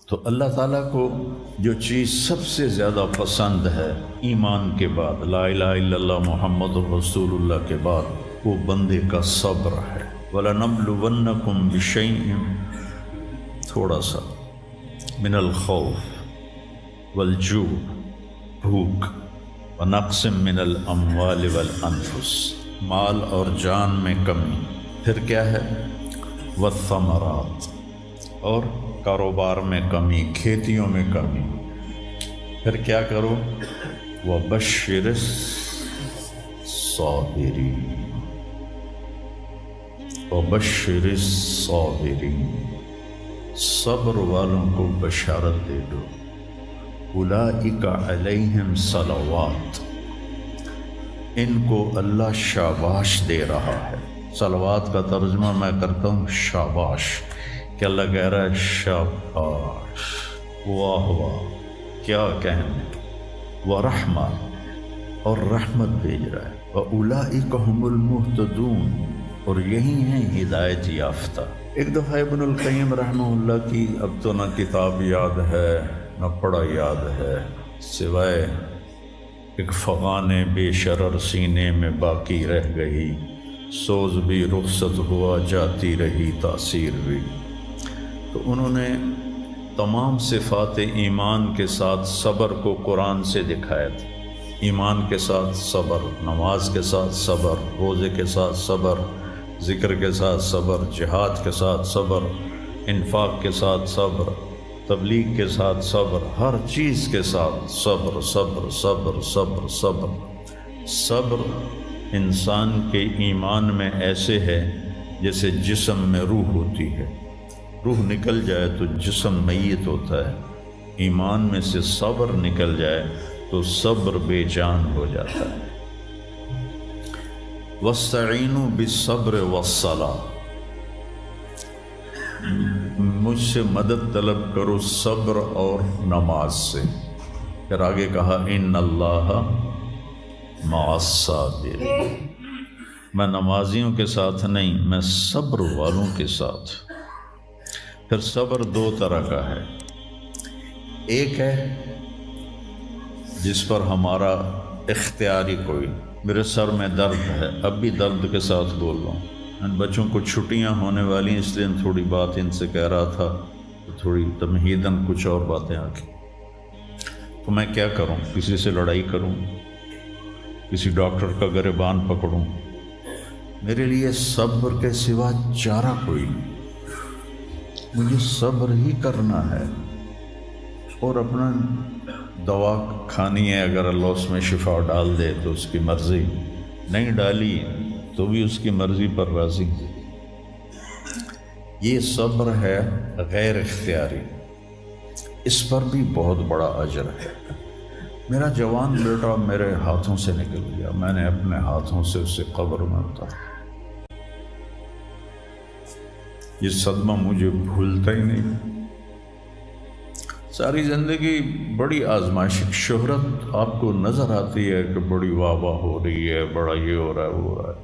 تو اللہ تعالیٰ کو جو چیز سب سے زیادہ پسند ہے ایمان کے بعد، لا الہ الا اللہ محمد رسول اللہ کے بعد، وہ بندے کا صبر ہے۔ وَلَنَبْلُوَنَّكُمْ بِشَيْءٍ، تھوڑا سا، من الخوف والجوع، بھوک، ونقص من الاموال والانفس، مال اور جان میں کمی، پھر کیا ہے، والثمرات، اور کاروبار میں کمی، کھیتیوں میں کمی، پھر کیا کرو، وَبَشِّرِ الصَّابِرِينَ، وَبَشِّرِ الصَّابِرِينَ، صبر والوں کو بشارت دے دو، اولئک علیہم صلوات، ان کو اللہ شاباش دے رہا ہے۔ صلوات کا ترجمہ میں کرتا ہوں شاباش، کہ اللہ کہہ رہا ہے شاباش، واہ واہ، کیا کہنے، ورحمہ، اور رحمت بھیج رہا ہے، وَأُولَئِكَ هُمُ الْمُهْتَدُونَ، اور یہی ہیں ہدایت یافتہ۔ ایک دفعہ ابن القیم رحمہ اللہ کی اب تو نہ کتاب یاد ہے نہ پڑھا یاد ہے، سوائے ایک فغان بے شرر سینے میں باقی رہ گئی، سوز بھی رخصت ہوا جاتی رہی تاثیر بھی۔ تو انہوں نے تمام صفات ایمان کے ساتھ صبر کو قرآن سے دکھایا تھا۔ ایمان کے ساتھ صبر، نماز کے ساتھ صبر، روزے کے ساتھ صبر، ذکر کے ساتھ صبر، جہاد کے ساتھ صبر، انفاق کے ساتھ صبر، تبلیغ کے ساتھ صبر، ہر چیز کے ساتھ صبر صبر صبر صبر صبر۔ صبر انسان کے ایمان میں ایسے ہے جیسے جسم میں روح ہوتی ہے، روح نکل جائے تو جسم میت ہوتا ہے، ایمان میں سے صبر نکل جائے تو صبر بے جان ہو جاتا ہے۔ وَاسْتَعِینُوا بِالصَّبْرِ وَالصَّلَاةِ، مجھ سے مدد طلب کرو صبر اور نماز سے۔ پھر آگے کہا اِنَّ اللَّهَ مَعَ الصَّابِرِينَ، میں نمازیوں کے ساتھ نہیں، میں صبر والوں کے ساتھ۔ پھر صبر دو طرح کا ہے، ایک ہے جس پر ہمارا اختیاری کوئی، میرے سر میں درد ہے، اب بھی درد کے ساتھ بول رہا ہوں، ان بچوں کو چھٹیاں ہونے والی ہیں، اس لیے تھوڑی بات ان سے کہہ رہا تھا، تھوڑی تمہیداً کچھ اور باتیں آ گئی۔ تو میں کیا کروں، کسی سے لڑائی کروں، کسی ڈاکٹر کا گریبان پکڑوں؟ میرے لیے صبر کے سوا چارہ کوئی نہیں، مجھے صبر ہی کرنا ہے، اور اپنا دوا کھانی ہے، اگر اللہ اس میں شفا ڈال دے تو اس کی مرضی، نہیں ڈالی تو بھی اس کی مرضی پر راضی۔ یہ صبر ہے غیر اختیاری، اس پر بھی بہت بڑا اجر ہے۔ میرا جوان بیٹا میرے ہاتھوں سے نکل گیا، میں نے اپنے ہاتھوں سے اسے قبر میں اتارا، یہ صدمہ مجھے بھولتا ہی نہیں۔ ساری زندگی بڑی آزمائش، شہرت آپ کو نظر آتی ہے کہ بڑی واہ واہ ہو رہی ہے، بڑا یہ ہو رہا ہے وہ ہو رہا ہے،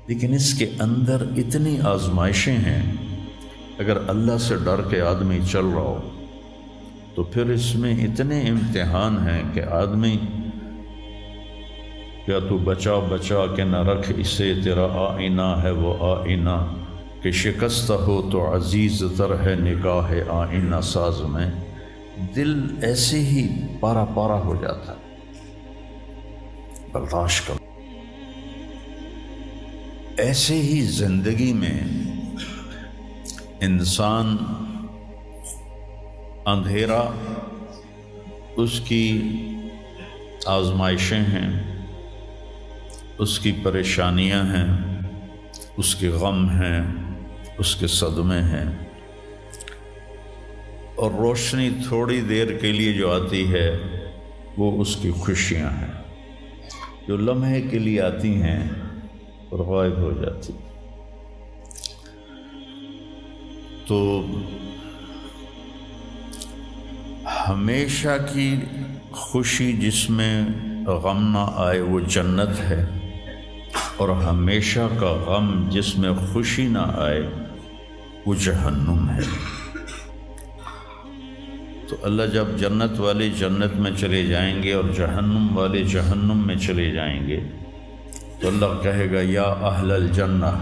لیکن اس کے اندر اتنی آزمائشیں ہیں، اگر اللہ سے ڈر کے آدمی چل رہا ہو تو پھر اس میں اتنے امتحان ہیں کہ آدمی یا تو بچا بچا کے نہ رکھ اسے، تیرا آئینہ ہے وہ آئینہ، کہ شکستہ ہو تو عزیز تر ہے نگاہ آئینہ ساز میں۔ دل ایسے ہی پارا پارا ہو جاتا ہے، برداشت کرو۔ ایسے ہی زندگی میں انسان اندھیرا اس کی آزمائشیں ہیں، اس کی پریشانیاں ہیں، اس کے غم ہیں، اس کے صدمے ہیں، اور روشنی تھوڑی دیر کے لیے جو آتی ہے وہ اس کی خوشیاں ہیں، جو لمحے کے لیے آتی ہیں اور غائب ہو جاتی۔ تو ہمیشہ کی خوشی جس میں غم نہ آئے وہ جنت ہے، اور ہمیشہ کا غم جس میں خوشی نہ آئے وہ جہنم ہے۔ تو اللہ جب جنت والے جنت میں چلے جائیں گے اور جہنم والے جہنم میں چلے جائیں گے تو اللہ کہے گا یا اہل الجنہ،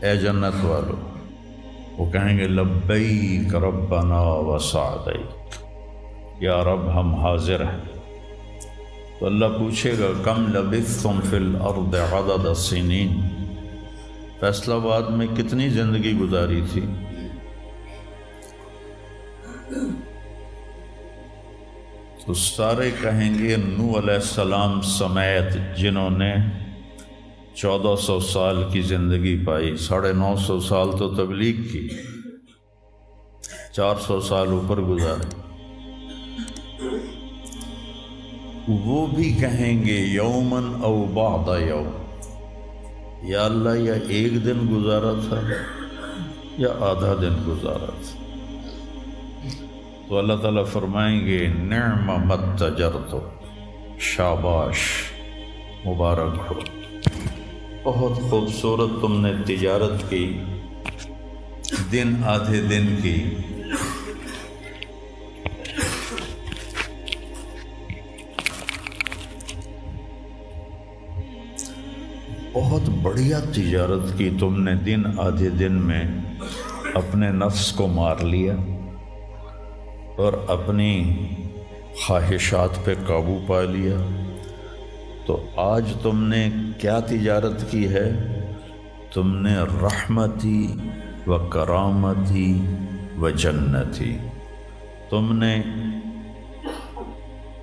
اے جنت والو، وہ کہیں گے لبیک ربنا وسعدیک، یا رب ہم حاضر ہیں۔ تو اللہ پوچھے گا کم لبثتم فی الارض عدد السنین، فیصل آباد میں کتنی زندگی گزاری تھی؟ تو سارے کہیں گے نوح علیہ السلام سمیت جنہوں نے 1400 سال کی زندگی پائی، 950 سال تو تبلیغ کی، 400 سال اوپر گزارے، وہ بھی کہیں گے یومن او بعد یوم، یا اللہ یا ایک دن گزارا تھا یا آدھا دن گزارا تھا۔ تو اللہ تعالیٰ فرمائیں گے نعم متجرت، شاباش، مبارک ہو، بہت خوبصورت تم نے تجارت کی، دن آدھے دن کی، بہت بڑھیا تجارت کی تم نے، دن آدھے دن میں اپنے نفس کو مار لیا اور اپنی خواہشات پہ قابو پا لیا۔ تو آج تم نے کیا تجارت کی ہے؟ تم نے رحمتی و کرامتی و جنتی، تم نے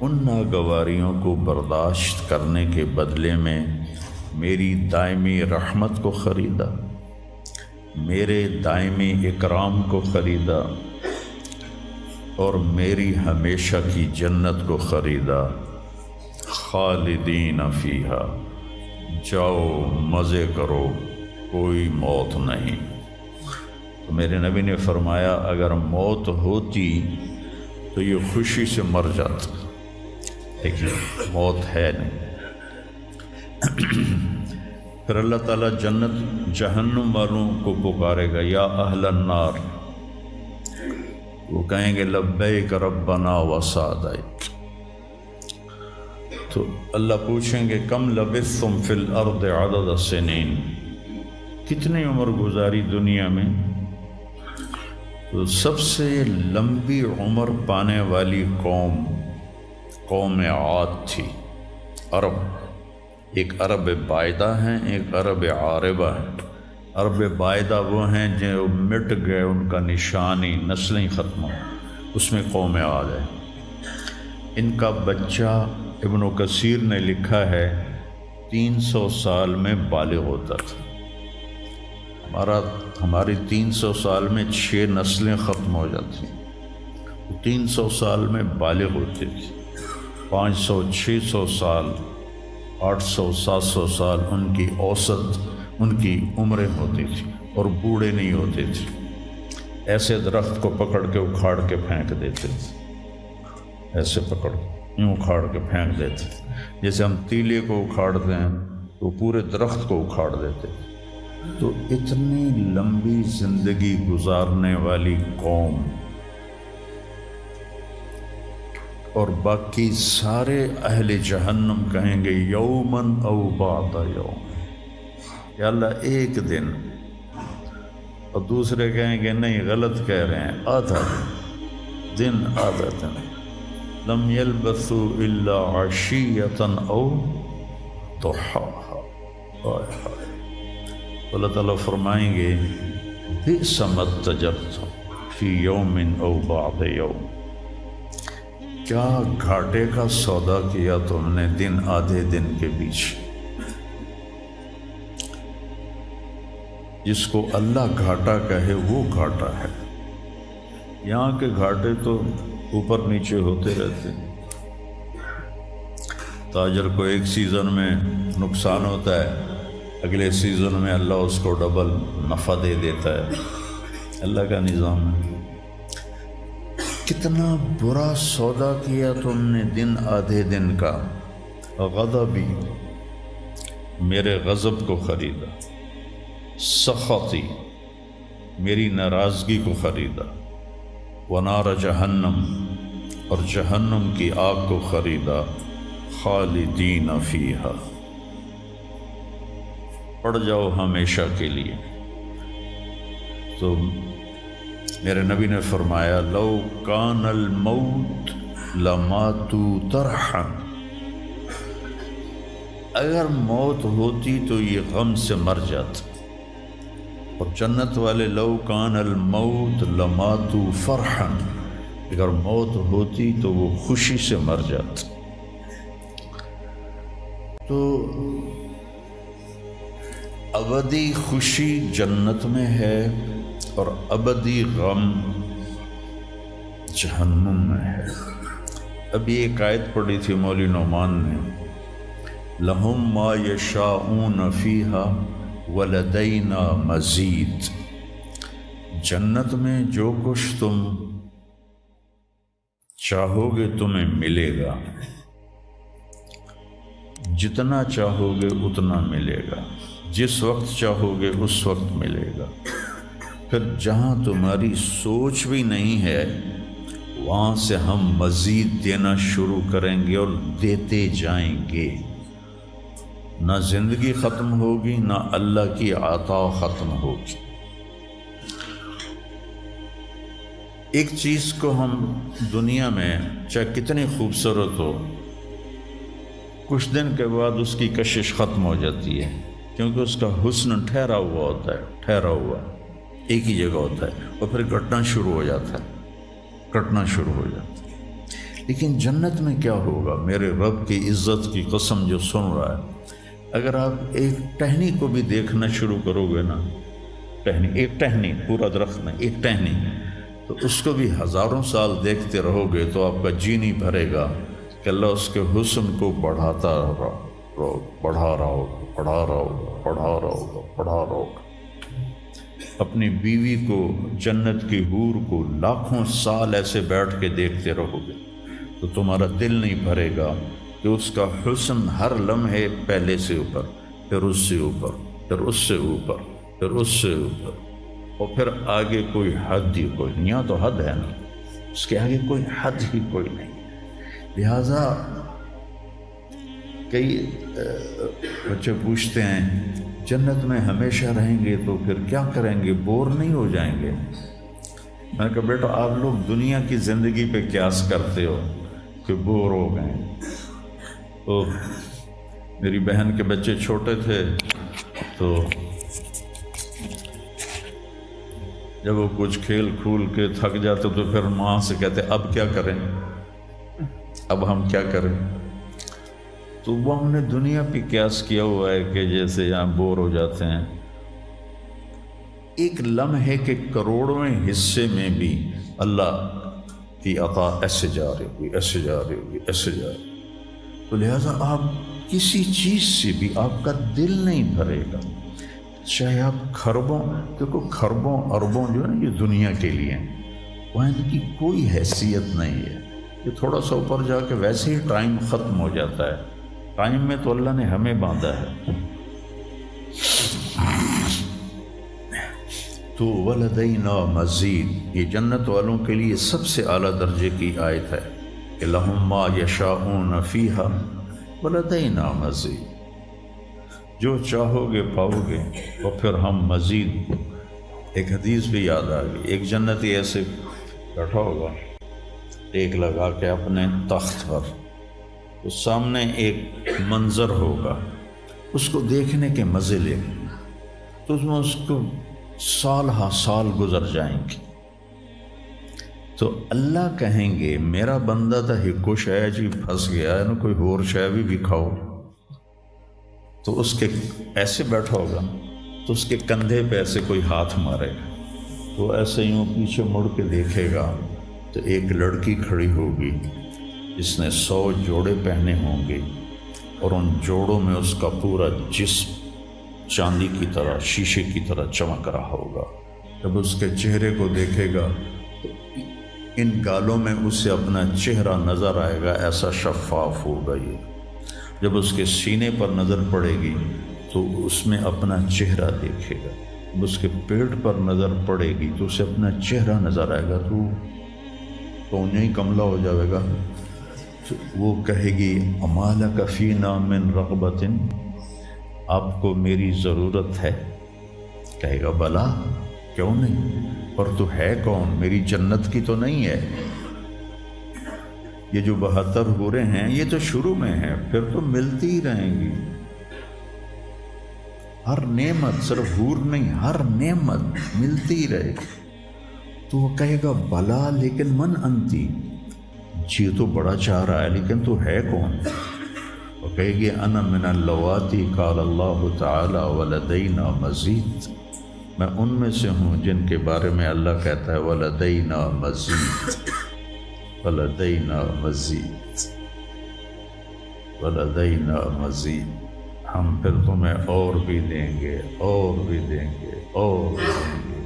ان ناگواریوں کو برداشت کرنے کے بدلے میں میری دائمی رحمت کو خریدا، میرے دائمی اکرام کو خریدا، اور میری ہمیشہ کی جنت کو خریدا۔ خالدین فیہا، جاؤ مزے کرو، کوئی موت نہیں۔ تو میرے نبی نے فرمایا اگر موت ہوتی تو یہ خوشی سے مر جاتا، لیکن موت ہے نہیں۔ پھر اللہ تعالیٰ جنت جہنم والوں کو پکارے گا یا اہل النار، وہ کہیں گے لبیک ربنا وسعدیک۔ تو اللہ پوچھیں گے کم لبثتم فی الارض عدد السنین، کتنی عمر گزاری دنیا میں؟ تو سب سے لمبی عمر پانے والی قوم عاد تھی، عرب۔ ایک عرب بائدہ ہیں، ایک عرب عاربہ ہیں۔ عرب بائدہ وہ ہیں جو مٹ گئے، ان کا نشانی نسلیں ختم ہو، اس میں قوم عاد ہے۔ ان کا بچہ ابن کثیر نے لکھا ہے 300 سال میں بالغ ہوتا تھا۔ ہماری 300 سال میں 6 نسلیں ختم ہو جاتی، 300 سال میں بالغ ہوتی تھی۔ 500 600 سال 800 700 سال ان کی اوسط ان کی عمریں ہوتی تھی، اور بوڑھے نہیں ہوتے تھے۔ ایسے درخت کو پکڑ کے اکھاڑ کے پھینک دیتے تھے، ایسے پکڑ یوں اکھاڑ کے پھینک دیتے، جیسے ہم تیلے کو اکھاڑتے ہیں تو پورے درخت کو اکھاڑ دیتے۔ تو اتنی لمبی زندگی گزارنے والی قوم، اور باقی سارے اہل جہنم کہیں گے یومن او بعد یوم، یا اللہ ایک دن، اور دوسرے کہیں گے نہیں غلط کہہ رہے ہیں، آدھا دن آدھا دن۔ لم یلبثوا الا عشیۃ او ضحاها۔ اللہ تعالیٰ فرمائیں گے بئس ما اتجرتم فی یوم او بعد یوم، کیا گھاٹے کا سودا کیا تم نے دن آدھے دن کے بیچ۔ جس کو اللہ گھاٹا کہے وہ گھاٹا ہے، یہاں کے گھاٹے تو اوپر نیچے ہوتے رہتے ہیں۔ تاجر کو ایک سیزن میں نقصان ہوتا ہے، اگلے سیزن میں اللہ اس کو ڈبل نفع دے دیتا ہے، اللہ کا نظام ہے۔ کتنا برا سودا کیا تم نے دن آدھے دن کا۔ غضبی، میرے غضب کو خریدا، سخطی، میری ناراضگی کو خریدا، ونار جہنم، اور جہنم کی آگ کو خریدا، خالدین فیہا، پڑ جاؤ ہمیشہ کے لیے۔ تو میرے نبی نے فرمایا لو کان الموت لماتوا طرحا، اگر موت ہوتی تو یہ غم سے مر جاتے، اور جنت والے لو کان الموت لماتوا فرحا، اگر موت ہوتی تو وہ خوشی سے مر جاتے۔ تو ابدی خوشی جنت میں ہے اور ابدی غم جہنم میں ہے۔ ابھی ایک آیت پڑھی تھی مولوی نعمان نے، لہم ما یشاءون فیہا ولدینا مزید، جنت میں جو کچھ تم چاہو گے تمہیں ملے گا، جتنا چاہو گے اتنا ملے گا، جس وقت چاہو گے اس وقت ملے گا۔ پھر جہاں تمہاری سوچ بھی نہیں ہے وہاں سے ہم مزید دینا شروع کریں گے اور دیتے جائیں گے، نہ زندگی ختم ہوگی نہ اللہ کی عطا ختم ہوگی۔ ایک چیز کو ہم دنیا میں چاہے کتنی خوبصورت ہو، کچھ دن کے بعد اس کی کشش ختم ہو جاتی ہے، کیونکہ اس کا حسن ٹھہرا ہوا ہوتا ہے، ٹھہرا ہوا ایک ہی جگہ ہوتا ہے، اور پھر کٹنا شروع ہو جاتا ہے، کٹنا شروع ہو جاتا ہے۔ لیکن جنت میں کیا ہوگا؟ میرے رب کی عزت کی قسم جو سن رہا ہے، اگر آپ ایک ٹہنی کو بھی دیکھنا شروع کرو گے نا، ایک ٹہنی، پورا درخت نہیں، ایک ٹہنی، تو اس کو بھی ہزاروں سال دیکھتے رہو گے تو آپ کا جی نہیں بھرے گا کہ اللہ اس کے حسن کو بڑھاتا رہو، بڑھا رہا ہوگا، بڑھا رہا ہوگا، بڑھا رہا ہوگا، بڑھا رہا ہوگا۔ اپنی بیوی کو، جنت کی حور کو لاکھوں سال ایسے بیٹھ کے دیکھتے رہو گے تو تمہارا دل نہیں بھرے گا کہ اس کا حسن ہر لمحے پہلے سے اوپر، پھر اس سے اوپر، پھر اس سے اوپر، پھر اس سے اوپر، اور پھر آگے کوئی حد ہی کوئی نہیں۔ یہاں تو حد ہے نا، اس کے آگے کوئی حد ہی کوئی نہیں۔ لہٰذا کئی بچے پوچھتے ہیں جنت میں ہمیشہ رہیں گے تو پھر کیا کریں گے، بور نہیں ہو جائیں گے؟ میں نے کہا بیٹا آپ لوگ دنیا کی زندگی پہ قیاس کرتے ہو کہ بور ہو گئے۔ تو میری بہن کے بچے چھوٹے تھے تو جب وہ کچھ کھیل کھول کے تھک جاتے تو پھر ماں سے کہتے اب کیا کریں، اب ہم کیا کریں؟ تو وہ ہم نے دنیا پہ قیاس کیا ہوا ہے کہ جیسے یہاں بور ہو جاتے ہیں، ایک لمحے کے کروڑویں حصے میں بھی اللہ کی عطا ایسے جا رہی ہوگی، ایسے جا رہی ہوگی، ایسے جا رہی۔ تو لہٰذا آپ کسی چیز سے بھی آپ کا دل نہیں بھرے گا، چاہے آپ خربوں، دیکھو خربوں اربوں جو ہے نا یہ دنیا کے لیے ہیں، وہاں ان کی کوئی حیثیت نہیں ہے۔ یہ تھوڑا سا اوپر جا کے ویسے ہی ٹائم ختم ہو جاتا ہے، ٹائم میں تو اللہ نے ہمیں باندھا ہے۔ تو ولدینا مزید، یہ جنت والوں کے لیے سب سے اعلیٰ درجے کی آیت ہے کہ لہم ما یشاءون فیہا ولدینا مزید، جو چاہو گے پاؤ گے، اور پھر ہم مزید۔ ایک حدیث بھی یاد آ گئی، ایک جنتی ایسے بیٹھا ہوگا ٹیک لگا کے اپنے تخت پر، تو سامنے ایک منظر ہوگا، اس کو دیکھنے کے مزے لے، تو اس میں اس کو سال ہا سال گزر جائیں گے۔ تو اللہ کہیں گے میرا بندہ تھا ہکو شے جی پھنس گیا ہے نا، کوئی اور شے بھی کھاؤ۔ تو اس کے ایسے بیٹھا ہوگا تو اس کے کندھے پہ ایسے کوئی ہاتھ مارے گا، تو ایسے یوں پیچھے مڑ کے دیکھے گا تو ایک لڑکی کھڑی ہوگی جس نے 100 جوڑے پہنے ہوں گے، اور ان جوڑوں میں اس کا پورا جسم چاندی کی طرح، شیشے کی طرح چمک رہا ہوگا۔ جب اس کے چہرے کو دیکھے گا تو ان گالوں میں اسے اپنا چہرہ نظر آئے گا، ایسا شفاف ہوگا یہ۔ جب اس کے سینے پر نظر پڑے گی تو اس میں اپنا چہرہ دیکھے گا، جب اس کے پیٹ پر نظر پڑے گی تو اسے اپنا چہرہ نظر آئے گا، تو تو انہیں ہی کملہ ہو جائے گا. تو وہ کہے گی اما لک فینا من رغبۃ، آپ کو میری ضرورت ہے؟ کہے گا بلا، کیوں نہیں، پر تو ہے کون، میری جنت کی تو نہیں ہے. یہ جو 72 حوریں ہیں یہ تو شروع میں ہیں، پھر تو ملتی ہی رہیں گی. ہر نعمت، صرف حور نہیں، ہر نعمت ملتی ہی رہے گی. تو وہ کہے گا بلا لیکن من انتی، جی تو بڑا چاہ رہا ہے لیکن تو ہے کون؟ وہ کہے گی انا من اللواتی قال اللہ تعالی ولدینا مزید، میں ان میں سے ہوں جن کے بارے میں اللہ کہتا ہے ولدینا مزید، ولدینا مزید، ولدینا مزید، ہم پھر تمہیں اور بھی دیں گے، اور بھی دیں گے، اور بھی دیں گے.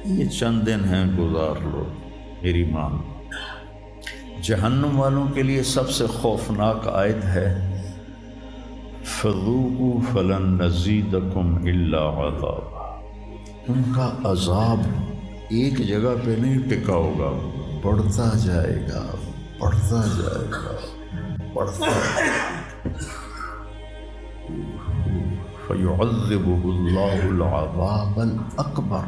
یہ چند دن ہیں، گزار لو، میری مان. جہنم والوں کے لیے سب سے خوفناک آیت ہے فذوقوا فلن نزیدکم الا عذابا. ان کا عذاب ایک جگہ پہ نہیں ٹکا ہوگا، بڑھتا جائے گا، بڑھتا جائے گا، بڑھتا جائے گا. فَيُعَذِّبُهُ اللَّهُ الْعَذَابَ الْأَكْبَرَ.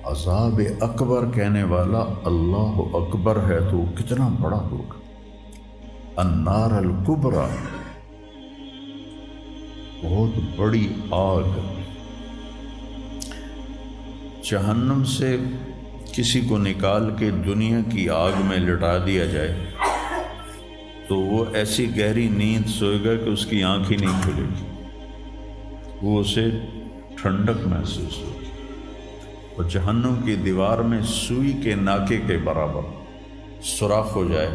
عذاب اکبر کہنے والا اللہ اکبر ہے تو کتنا بڑا ہوگا. النار الکبریٰ، بہت بڑی آگ. جہنم سے کسی کو نکال کے دنیا کی آگ میں لٹا دیا جائے تو وہ ایسی گہری نیند سوئے گا کہ اس کی آنکھ ہی نہیں کھلے گی، وہ اسے ٹھنڈک محسوس ہوگی. اور جہنم کی دیوار میں سوئی کے ناکے کے برابر سوراخ ہو جائے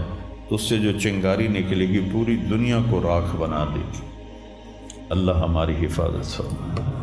تو اس سے جو چنگاری نکلے گی پوری دنیا کو راکھ بنا دے گی. اللہ ہماری حفاظت فرمائے.